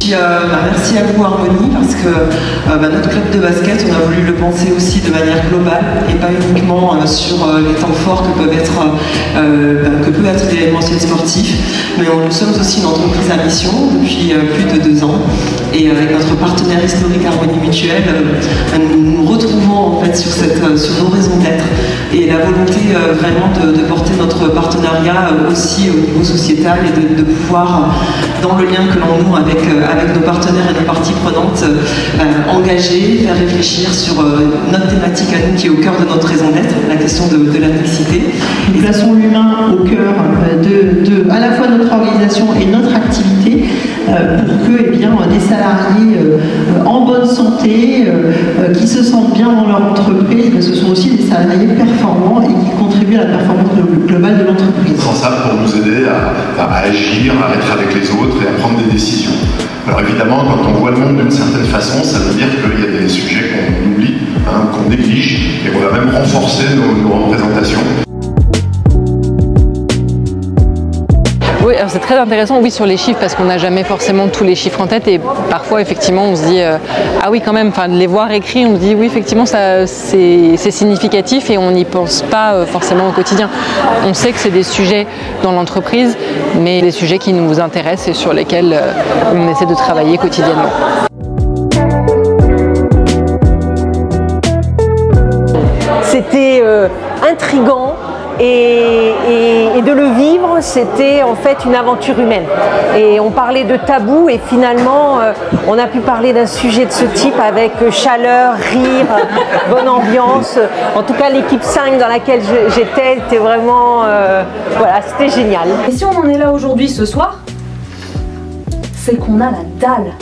Merci à vous Harmonie, parce que notre club de basket, on a voulu le penser aussi de manière globale et pas uniquement sur les temps forts que peut être l'événementiel sportif, mais nous sommes aussi une entreprise à mission depuis plus de 2 ans, et avec notre partenaire historique Harmonie Mutuelle, nous nous retrouvons en fait sur nos raisons d'être et la volonté vraiment de porter notre partenariat aussi au niveau sociétal et de pouvoir, dans le lien que l'on noue avec nos partenaires et nos parties prenantes, engager, faire réfléchir sur notre thématique à nous qui est au cœur de notre raison d'être, la question de la mixité. Nous plaçons l'humain au cœur à la fois notre organisation et notre activité pour que des salariés en bonne santé, qui se sentent bien dans leur entreprise, ce sont aussi des salariés performants et qui contribuent à la performance globale de l'entreprise. Responsable pour nous aider à agir, à être avec les autres et à prendre des décisions. Alors évidemment, quand on voit le monde d'une certaine façon, ça veut dire qu'il y a des sujets qu'on oublie, qu'on néglige, et qu'on va même renforcer nos représentations. Oui, c'est très intéressant, oui, sur les chiffres, parce qu'on n'a jamais forcément tous les chiffres en tête, et parfois, effectivement, on se dit ah oui, quand même, de les voir écrits, on se dit oui, effectivement, c'est significatif, et on n'y pense pas forcément au quotidien. On sait que c'est des sujets dans l'entreprise, mais des sujets qui nous intéressent et sur lesquels on essaie de travailler quotidiennement. C'était intriguant. Et de le vivre, c'était en fait une aventure humaine. Et on parlait de tabou, et finalement, on a pu parler d'un sujet de ce type avec chaleur, rire, bonne ambiance. En tout cas, l'équipe 5 dans laquelle j'étais, était vraiment... voilà, c'était génial. Et si on en est là aujourd'hui, ce soir, c'est qu'on a la dalle.